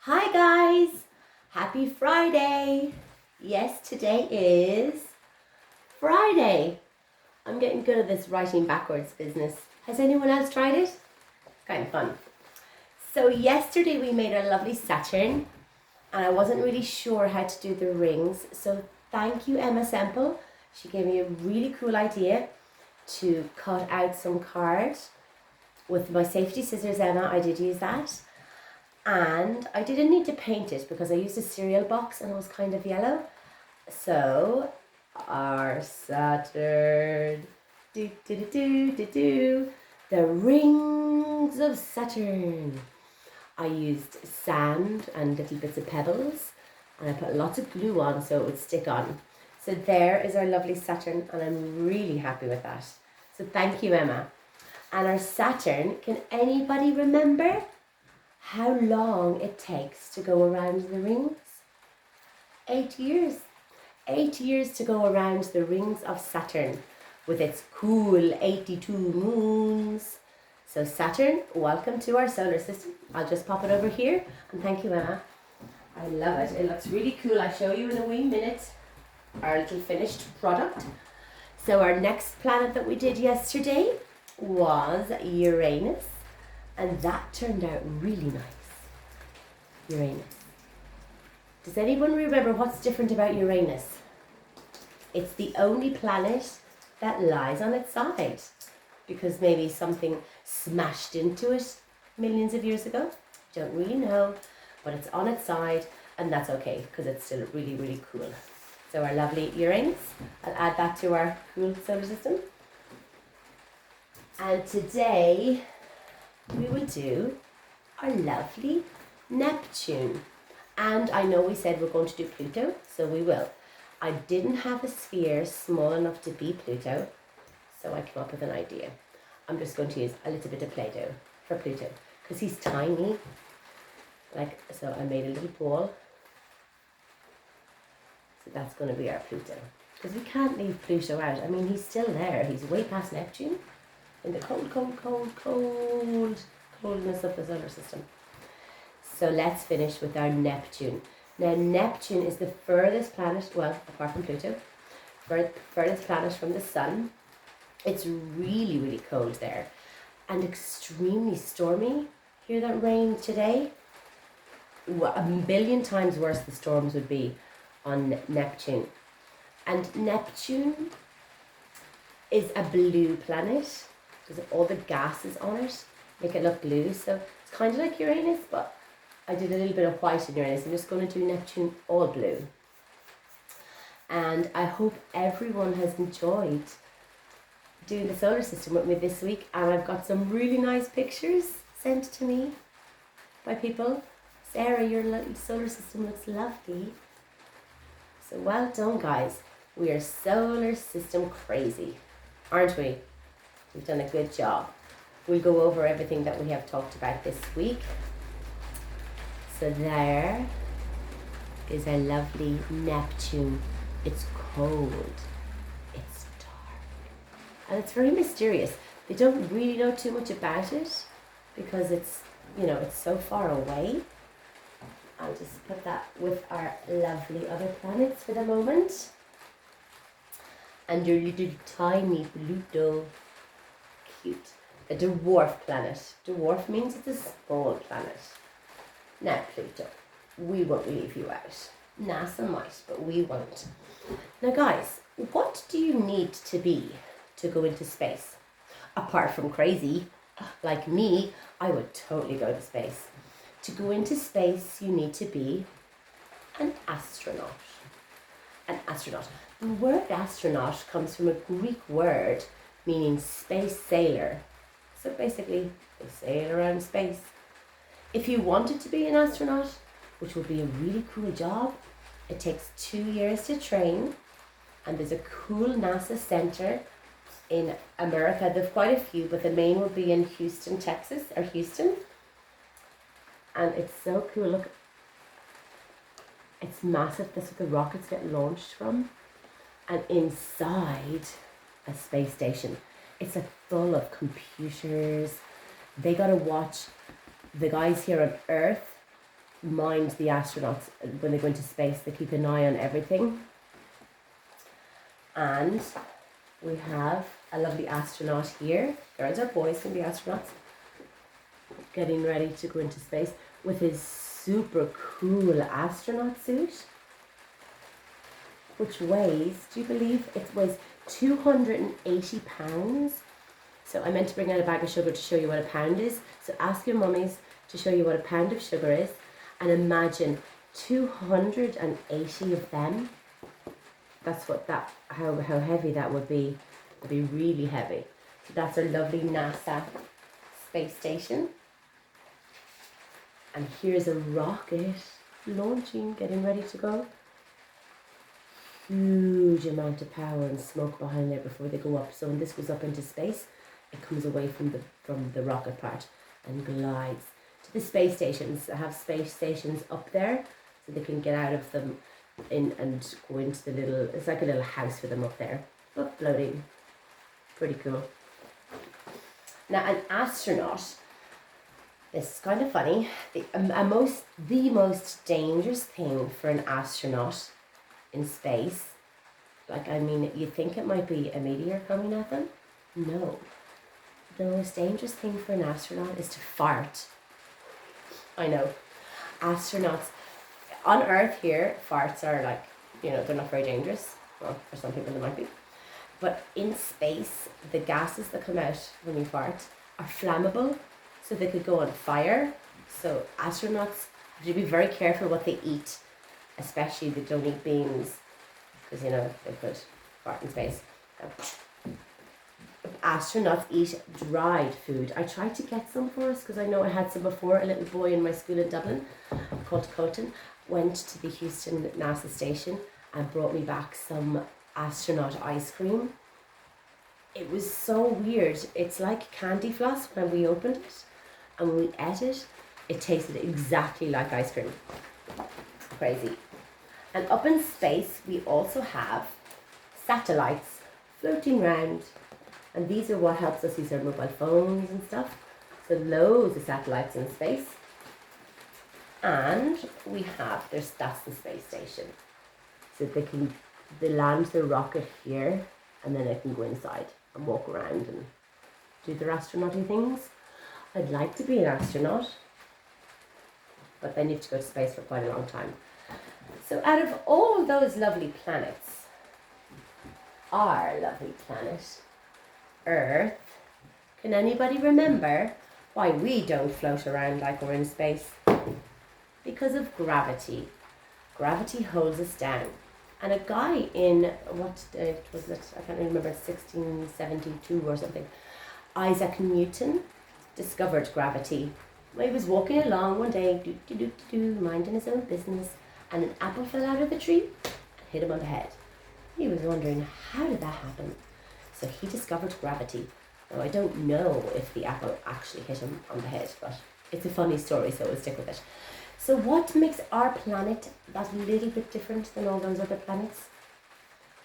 Hi guys, happy Friday. Yes, today is Friday. I'm getting good at this writing backwards business. Has anyone else tried it? Kind of fun. So yesterday we made our lovely Saturn and I wasn't really sure how to do the rings. So thank you, Emma Semple. She gave me a really cool idea to cut out some card with my safety scissors. Emma, I did use that. And I didn't need to paint it because I used a cereal box and it was kind of yellow. So our Saturn, the rings of Saturn. I used sand and little bits of pebbles and I put lots of glue on so it would stick on. So there is our lovely Saturn and I'm really happy with that. So thank you, Emma. And our Saturn, can anybody remember how long it takes to go around the rings? 8 years. 8 years to go around the rings of Saturn with its cool 82 moons. So Saturn, welcome to our solar system. I'll just pop it over here and thank you, Emma. I love it. It looks really cool. I'll show you in a wee minute our little finished product. So our next planet that we did yesterday was Uranus. And that turned out really nice. Uranus. Does anyone remember what's different about Uranus? It's the only planet that lies on its side. Because maybe something smashed into it millions of years ago. Don't really know. But it's on its side and that's okay because it's still really, really cool. So our lovely Uranus. I'll add that to our cool solar system. And today we will do our lovely Neptune. And I know we said we're going to do Pluto, so we will. I didn't have a sphere small enough to be Pluto, so I came up with an idea. I'm just going to use a little bit of Play-Doh for Pluto, because he's tiny. So I made a little ball. So that's going to be our Pluto. Because we can't leave Pluto out. I mean, he's still there. He's way past Neptune. In the coldness of the solar system. So let's finish with our Neptune. Now Neptune is the furthest planet, well, apart from Pluto, furthest planet from the sun. It's really, really cold there and extremely stormy. Hear that rain today? A billion times worse the storms would be on Neptune. And Neptune is a blue planet. Because all the gases on it make it look blue. So it's kind of like Uranus, but I did a little bit of white in Uranus. I'm just going to do Neptune all blue. And I hope everyone has enjoyed doing the solar system with me this week. And I've got some really nice pictures sent to me by people. Sarah, your solar system looks lovely. So well done, guys. We are solar system crazy, aren't we? We've done a good job. We'll go over everything that we have talked about this week. So there is our lovely Neptune. It's cold. It's dark. And it's very mysterious. They don't really know too much about it because it's so far away. I'll just put that with our lovely other planets for the moment. And your little tiny Pluto. Cute. A dwarf planet. Dwarf means it's a small planet. Now Pluto, we won't leave you out. NASA might, but we won't. Now guys, what do you need to be to go into space? Apart from crazy, like me, I would totally go to space. To go into space, you need to be an astronaut. An astronaut. The word astronaut comes from a Greek word meaning space sailor. So basically, they sail around space. If you wanted to be an astronaut, which would be a really cool job, it takes 2 years to train, and there's a cool NASA center in America. There's quite a few, but the main will be in Houston, Texas, or Houston. And it's so cool. Look, it's massive. That's where the rockets get launched from. And inside a space station, it's like full of computers. They gotta watch the guys here on Earth mind the astronauts when they go into space. They keep an eye on everything. And we have a lovely astronaut here. Girls or boys can be astronauts. Getting ready to go into space with his super cool astronaut suit. Which weighs, do you believe, it weighs 280 pounds. So I meant to bring out a bag of sugar to show you what a pound is. So ask your mummies to show you what a pound of sugar is. And imagine 280 of them. That's what how heavy that would be. It would be really heavy. So that's our lovely NASA space station. And here's a rocket launching, getting ready to go. Huge amount of power and smoke behind there before they go up. So when this goes up into space, it comes away from the rocket part and glides to the space stations. They have space stations up there, so they can get out of them and go into the little, it's like a little house for them up there. But floating. Pretty cool. Now an astronaut, this is kind of funny. The most dangerous thing for an astronaut in space, like, I mean, you think it might be a meteor coming at them? No. The most dangerous thing for an astronaut is to fart. I know. Astronauts, on Earth here, farts are like, they're not very dangerous. Well, for some people they might be. But in space, the gases that come out when you fart are flammable, so they could go on fire. So astronauts have to be very careful what they eat, especially they don't eat beans, because they could fart in space. Astronauts eat dried food. I tried to get some for us because I know I had some before. A little boy in my school in Dublin called Coton went to the Houston NASA station and brought me back some astronaut ice cream. It was so weird. It's like candy floss when we opened it, and when we ate it, it tasted exactly like ice cream. Crazy. And up in space, we also have satellites floating around. And these are what helps us use our mobile phones and stuff. So loads of satellites in space. And that's the space station. So they land their rocket here, and then they can go inside and walk around and do their astronauty things. I'd like to be an astronaut, but then you have to go to space for quite a long time. So out of all those lovely planets, our lovely planet, Earth, can anybody remember why we don't float around like we're in space? Because of gravity. Gravity holds us down. And a guy in, what date was it? I can't remember, 1672 or something. Isaac Newton discovered gravity. He was walking along one day, minding his own business, and an apple fell out of the tree and hit him on the head. He was wondering, how did that happen? So he discovered gravity. Now, I don't know if the apple actually hit him on the head, but it's a funny story, so we'll stick with it. So what makes our planet that little bit different than all those other planets?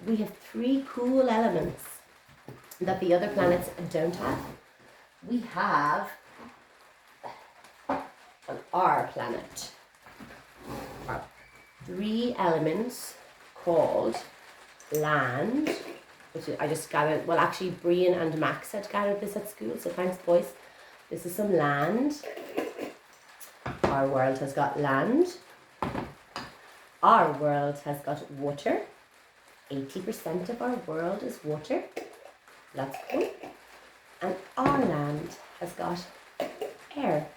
We have 3 cool elements that the other planets don't have. We have, on our planet, 3 elements called land, which I just gathered, well actually Brian and Max had gathered this at school, so thanks boys. This is some land. Our world has got land. Our world has got water. 80% of our world is water. That's cool. And our land has got air.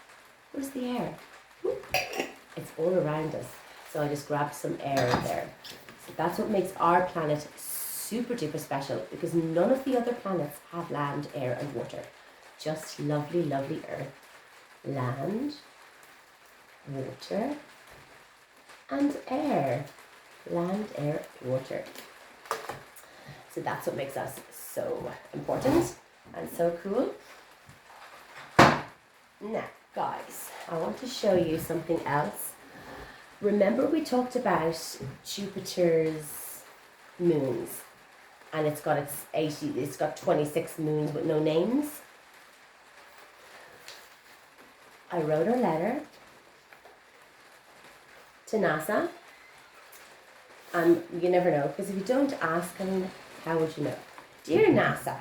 Where's the air? It's all around us. So I just grabbed some air in there. So that's what makes our planet super duper special, because none of the other planets have land, air and water. Just lovely, lovely Earth. Land, water and air. Land, air, water. So that's what makes us so important and so cool. Now, guys, I want to show you something else. Remember we talked about Jupiter's moons, and it's got 26 moons with no names. I wrote a letter to NASA. And you never know, because if you don't ask, I mean, how would you know? Dear NASA,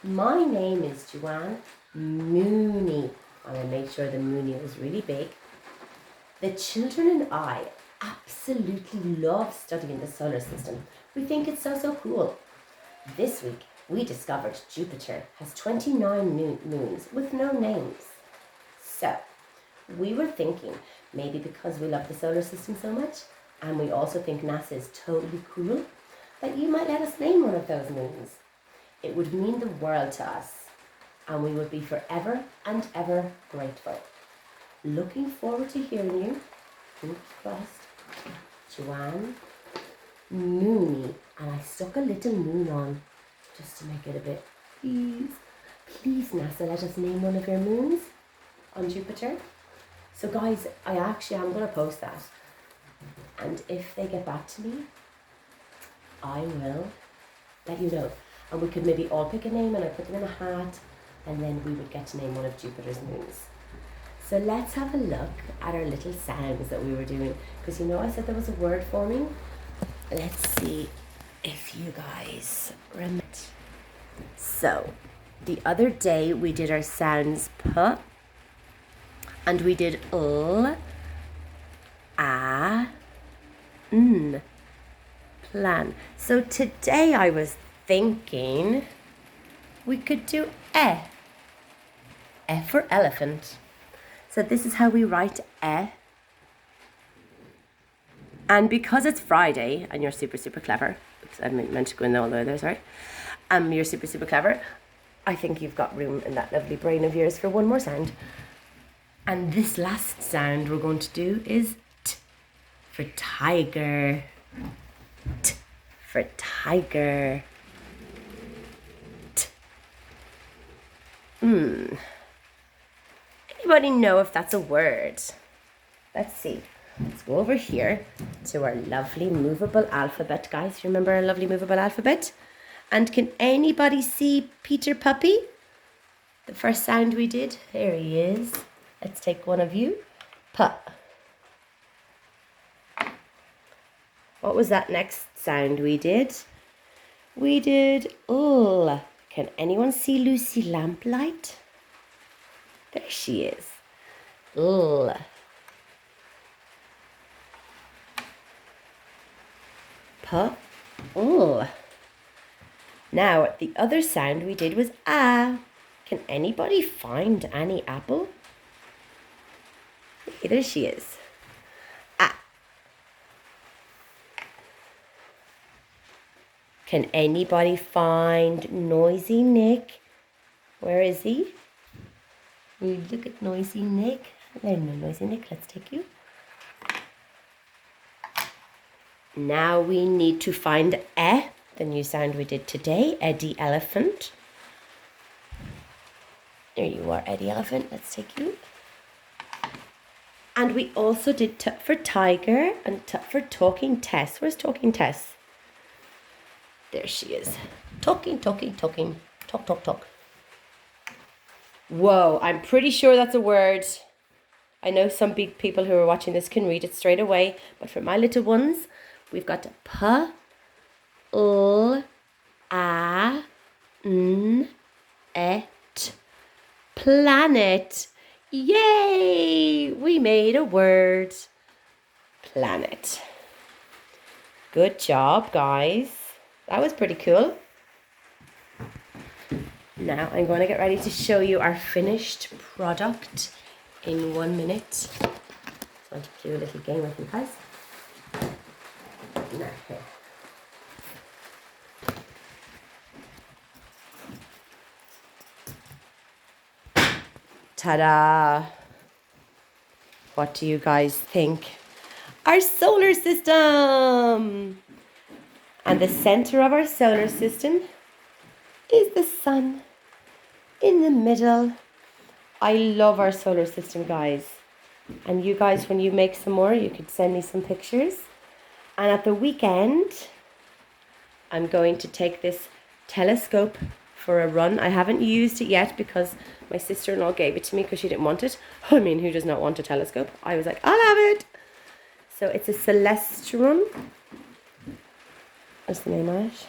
my name is Joanne Mooney. And I made sure the Mooney was really big. The children and I absolutely love studying the solar system. We think it's so cool. This week, we discovered Jupiter has 29 moons with no names. So, we were thinking, maybe because we love the solar system so much, and we also think NASA is totally cool, that you might let us name one of those moons. It would mean the world to us, and we would be forever and ever grateful. Looking forward to hearing you. Fingers crossed. Joanne Mooney. And I stuck a little moon on just to make it a bit. Please NASA, let us name one of your moons on Jupiter. So guys, I actually am going to post that. And if they get back to me, I will let you know. And we could maybe all pick a name and I put them in a hat, and then we would get to name one of Jupiter's moons. So let's have a look at our little sounds that we were doing. Because you know I said there was a word forming. Let's see if you guys remember. So, the other day we did our sounds p, and we did l, a, n, plan. So today I was thinking we could do e for elephant. So this is how we write e. And because it's Friday and you're super clever, because I meant to go in all the way there, sorry. You're super clever. I think you've got room in that lovely brain of yours for one more sound. And this last sound we're going to do is t for tiger. T for tiger. T. Anybody know if that's a word? Let's see. Let's go over here to our lovely movable alphabet, guys. Remember our lovely movable alphabet? And can anybody see Peter Puppy? The first sound we did. There he is. Let's take one of you. P. What was that next sound we did? We did l. Can anyone see Lucy Lamplight? There she is. L. P. L. Now, the other sound we did was a. Can anybody find Annie Apple? Okay, there she is. A. Can anybody find Noisy Nick? Where is he? We look at Noisy Nick. There, no, Noisy Nick, let's take you. Now we need to find E, the new sound we did today, Eddie Elephant. There you are, Eddie Elephant, let's take you. And we also did T for tiger and T for talking Tess. Where's talking Tess? There she is. Talking. Talk. Whoa, I'm pretty sure that's a word. I know some big people who are watching this can read it straight away, but for my little ones, we've got P, L, A, N, E, T. Planet. Yay! We made a word. Planet. Good job, guys. That was pretty cool. Now I'm going to get ready to show you our finished product in 1 minute. I want to do a little game with you guys. Now, here. Ta-da! What do you guys think? Our solar system! And the center of our solar system is the sun in the middle. I love our solar system, guys. And you guys, when you make some more, you could send me some pictures. And at the weekend, I'm going to take this telescope for a run. I haven't used it yet because my sister-in-law gave it to me because she didn't want it. I mean, who does not want a telescope? I was like, I'll have it. So it's a celestron. What's the name of it?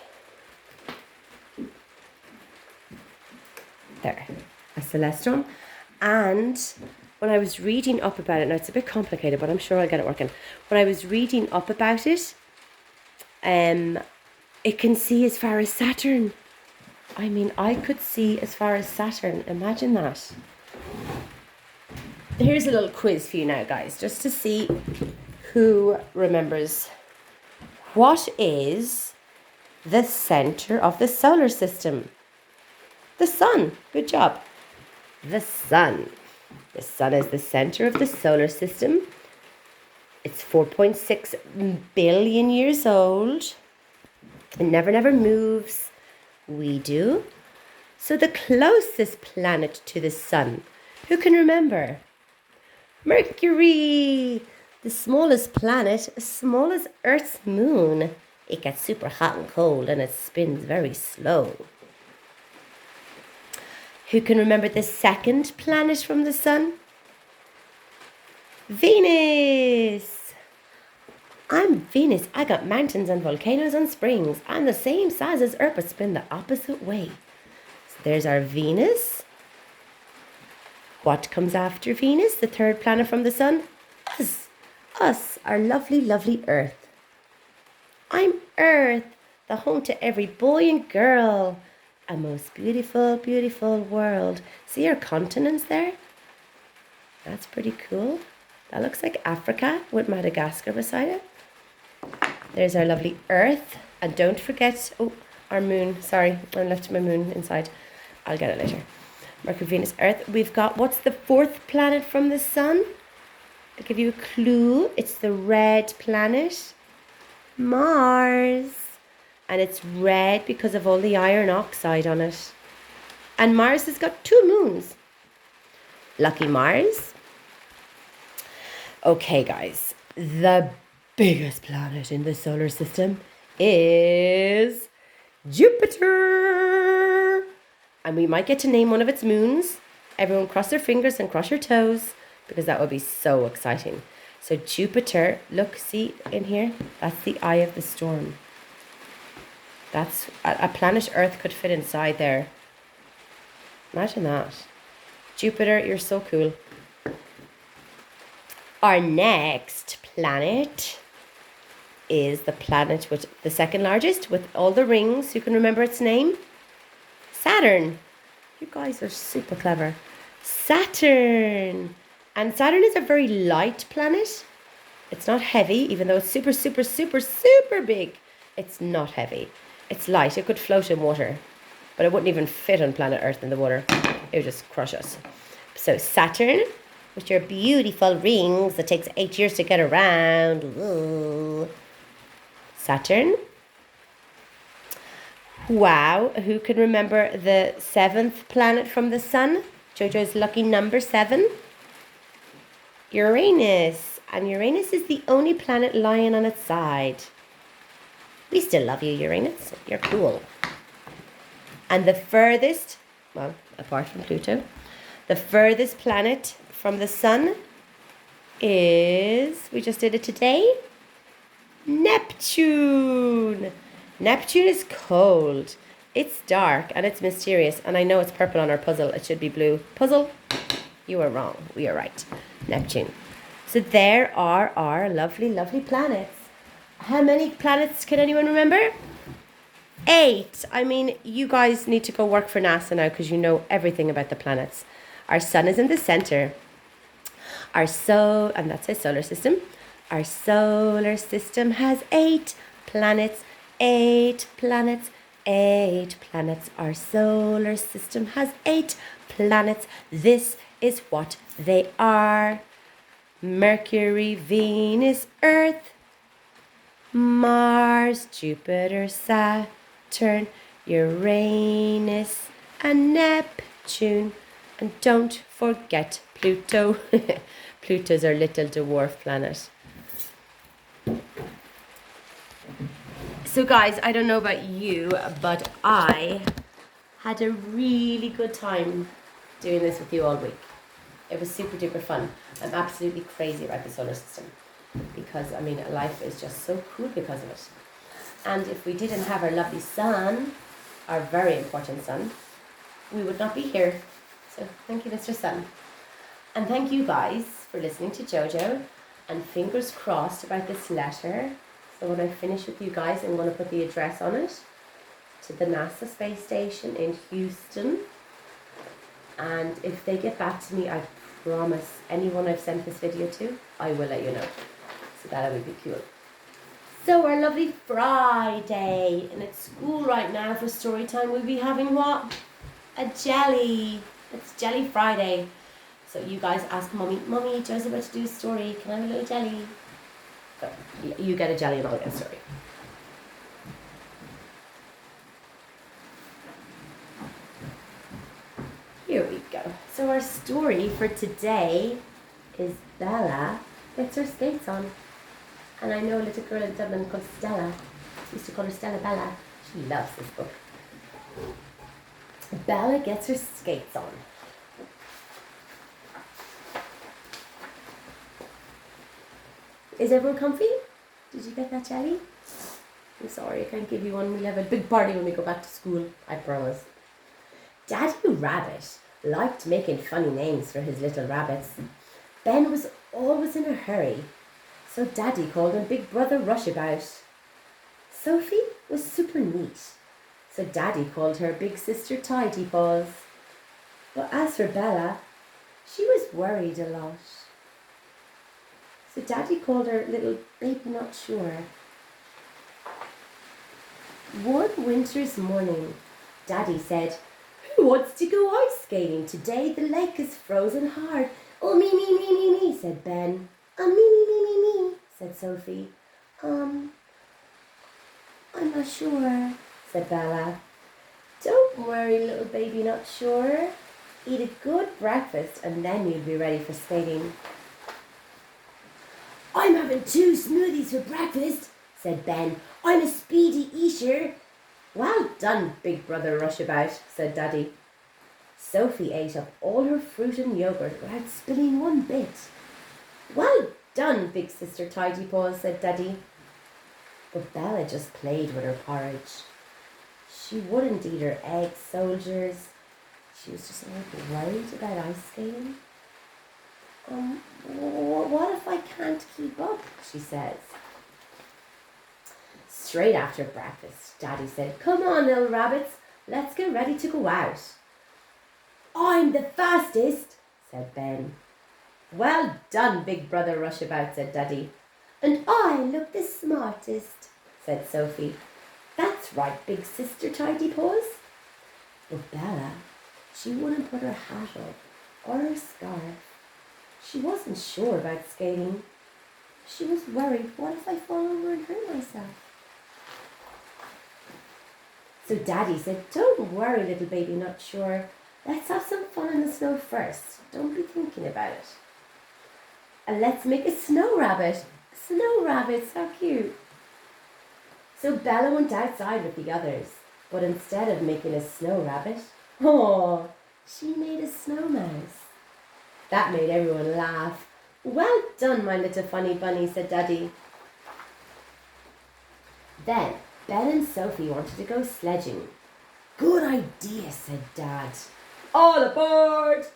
There, a celestron. And when I was reading up about it, now it's a bit complicated, but I'm sure I'll get it working. When I was reading up about it, it can see as far as Saturn. I mean, I could see as far as Saturn. Imagine that. Here's a little quiz for you now, guys, just to see who remembers. What is the center of the solar system? The sun. Good job. The sun. The sun is the center of the solar system. It's 4.6 billion years old. It never moves. We do. So the closest planet to the sun, who can remember? Mercury, the smallest planet, as small as Earth's moon. It gets super hot and cold and it spins very slow. Who can remember the second planet from the sun? Venus. I'm Venus. I got mountains and volcanoes and springs. I'm the same size as Earth, but spin the opposite way. So there's our Venus. What comes after Venus, the third planet from the sun? Us, our lovely, lovely Earth. I'm Earth, the home to every boy and girl. A most beautiful, beautiful world. See our continents there? That's pretty cool. That looks like Africa with Madagascar beside it. There's our lovely Earth. And don't forget, our moon. Sorry, I left my moon inside. I'll get it later. Mercury, Venus, Earth. We've got, what's the fourth planet from the sun? I'll give you a clue. It's the red planet, Mars. And it's red because of all the iron oxide on it. And Mars has got 2 moons. Lucky Mars. Okay, guys. The biggest planet in the solar system is Jupiter. And we might get to name one of its moons. Everyone cross their fingers and cross your toes, because that would be so exciting. So Jupiter, look, see in here? That's the eye of the storm. That's a planet Earth could fit inside there. Imagine that. Jupiter, you're so cool. Our next planet is the planet with the second largest, with all the rings. You can remember its name? Saturn. You guys are super clever. Saturn. And Saturn is a very light planet. It's not heavy, even though it's super, super, super, super big. It's not heavy. It's light. It could float in water, but it wouldn't even fit on planet Earth in the water. It would just crush us. So Saturn, with your beautiful rings that takes 8 years to get around. Ooh. Saturn. Wow. Who can remember the 7th planet from the sun? Jojo's lucky number 7. Uranus. And Uranus is the only planet lying on its side. We still love you, Uranus. You're cool. And the furthest, well, apart from Pluto, the furthest planet from the sun is, we just did it today, Neptune. Neptune is cold. It's dark and it's mysterious. And I know it's purple on our puzzle. It should be blue. Puzzle, you are wrong. We are right. Neptune. So there are our lovely, lovely planets. How many planets can anyone remember? 8. I mean, you guys need to go work for NASA now because you know everything about the planets. Our sun is in the center. And that's a solar system. Our solar system has 8 planets. 8 planets. 8 planets. Our solar system has 8 planets. This is what they are. Mercury, Venus, Earth, Mars, Jupiter, Saturn, Uranus, and Neptune. And don't forget Pluto. Pluto's our little dwarf planet. So guys, I don't know about you, but I had a really good time doing this with you all week. It was super duper fun. I'm absolutely crazy about the solar system because, I mean, life is just so cool because of it. And if we didn't have our lovely sun, our very important sun, we would not be here. So thank you, Mr. Sun. And thank you guys for listening to Jojo, and fingers crossed about this letter. So when I finish with you guys, I'm going to put the address on it to the NASA space station in Houston. And if they get back to me, I promise anyone I've sent this video to, I will let you know. So that would be cool. So our lovely Friday, and at school right now for story time, we'll be having what? A jelly. It's Jelly Friday. So you guys ask Mummy, Joe's about to do a story. Can I have a little jelly? So you get a jelly and I'll get a story. Here we go. So our story for today is Bella gets her skates on. And I know a little girl in Dublin called Stella. I used to call her Stella Bella. She loves this book. Bella gets her skates on. Is everyone comfy? Did you get that jelly? I'm sorry, I can't give you one. We'll have a big party when we go back to school, I promise. Daddy Rabbit liked making funny names for his little rabbits. Ben was always in a hurry, so Daddy called him Big Brother Rushabout. Sophie was super neat, so Daddy called her Big Sister Tidy Paws. But as for Bella, she was worried a lot. So Daddy called her Little Baby Not Sure. One winter's morning, Daddy said, "Who wants to go ice skating? Today the lake is frozen hard." "Oh, me, said Ben. Me, said Sophie. I'm not sure, said Bella. "Don't worry, little baby not sure. Eat a good breakfast and then you'll be ready for skating." "I'm having 2 smoothies for breakfast," said Ben. "I'm a speedy eater." "Well done, Big Brother Rushabout," said Daddy. Sophie ate up all her fruit and yogurt without spilling one bit. "Well done, Big Sister Tidy Paws," said Daddy. But Bella just played with her porridge. She wouldn't eat her egg soldiers. She was just a little worried about ice skating. What if I can't keep up?" she says. Straight after breakfast, Daddy said, "Come on, little rabbits, let's get ready to go out." "I'm the fastest," said Ben. "Well done, Big Brother Rushabout," said Daddy. "And I look the smartest," said Sophie. "That's right, Big Sister Tidy Paws." But Bella, she wouldn't put her hat up or her scarf. She wasn't sure about skating. She was worried, what if I fall over and hurt myself? So Daddy said, "Don't worry, little baby not sure. Let's have some fun in the snow first. Don't be thinking about it. And let's make a snow rabbit." Snow rabbits, how cute. So Bella went outside with the others, but instead of making a snow rabbit, she made a snow mouse. That made everyone laugh. "Well done, my little funny bunny," said Daddy. Then Ben and Sophie wanted to go sledging. "Good idea," said Dad. "All aboard!"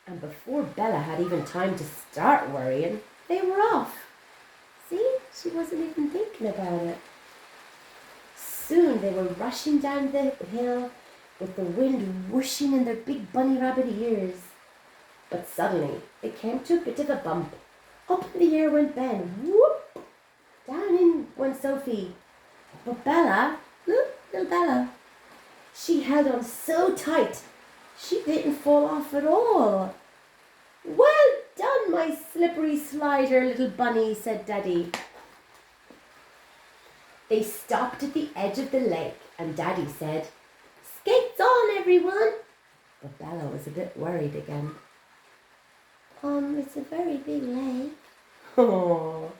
And before Bella had even time to start worrying, they were off. See, she wasn't even thinking about it. Soon they were rushing down the hill with the wind whooshing in their big bunny rabbit ears. But suddenly they came to a bit of a bump. Up in the air went Ben. Whoop! Down in went Sophie. But Bella, look, little Bella, she held on so tight, she didn't fall off at all. "Well done, my slippery slider, little bunny," said Daddy. They stopped at the edge of the lake and Daddy said, "Skates on, everyone." But Bella was a bit worried again. It's a very big lake." Oh.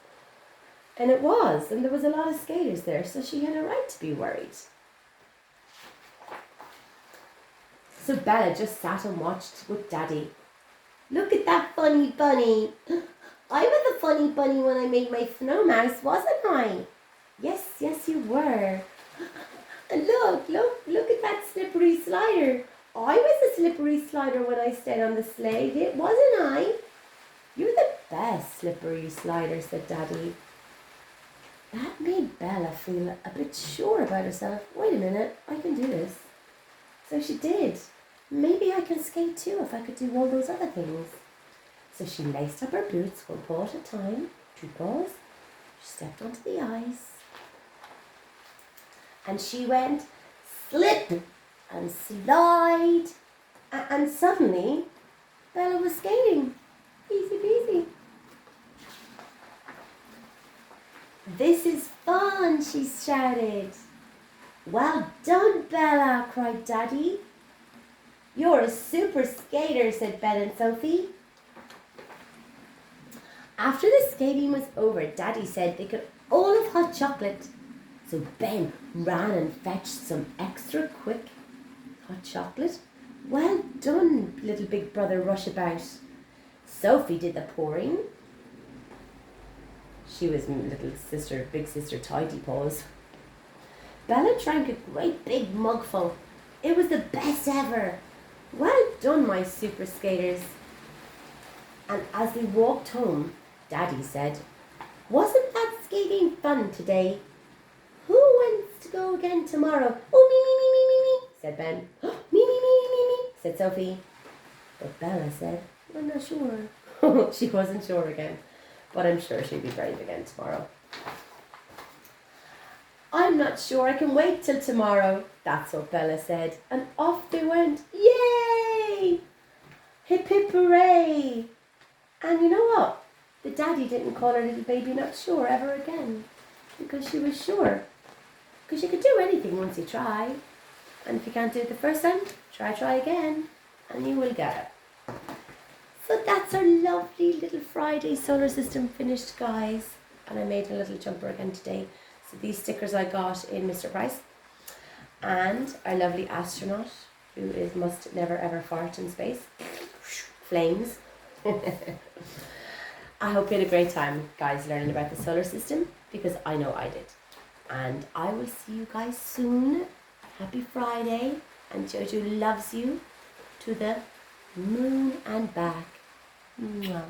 And it was, and there was a lot of skaters there, so she had a right to be worried. So Bella just sat and watched with Daddy. "Look at that funny bunny. I was a funny bunny when I made my snow mouse, wasn't I? Yes, you were. And look at that slippery slider. I was a slippery slider when I stayed on the sleigh, wasn't I? You're the best slippery slider, said Daddy. That made Bella feel a bit sure about herself. Wait a minute, I can do this. So she did. Maybe I can skate too if I could do all those other things. So she laced up her boots one paw at a time, 2 paws. She stepped onto the ice. And she went slip and slide. And suddenly, Bella was skating. Easy peasy. This is fun, she shouted. Well done, Bella, cried Daddy. You're a super skater, said Ben and Sophie. After the skating was over, Daddy said they could all have hot chocolate. So Ben ran and fetched some extra quick hot chocolate. Well done, little big brother Rushabout. Sophie did the pouring. She was little sister, big sister Tidy Paws. Bella drank a great big mugful. It was the best ever. Well done, my super skaters. And as they walked home, Daddy said, wasn't that skating fun today? Who wants to go again tomorrow? Oh, me, said Ben. Me, said Sophie. But Bella said, I'm not sure. She wasn't sure again, but I'm sure she'll be brave again tomorrow. I'm not sure I can wait till tomorrow. That's what Bella said. And off they went. Yay! Hip hip hooray! And you know what? The daddy didn't call her little baby not sure ever again. Because she was sure. Because you could do anything once you try. And if you can't do it the first time, try again. And you will get it. So that's our lovely little Friday solar system finished, guys. And I made a little jumper again today. So these stickers I got in Mr. Price. And our lovely astronaut, who is must never ever fart in space. Flames. I hope you had a great time, guys, learning about the solar system, because I know I did. And I will see you guys soon. Happy Friday. And Jojo loves you to the moon and back. Mwah.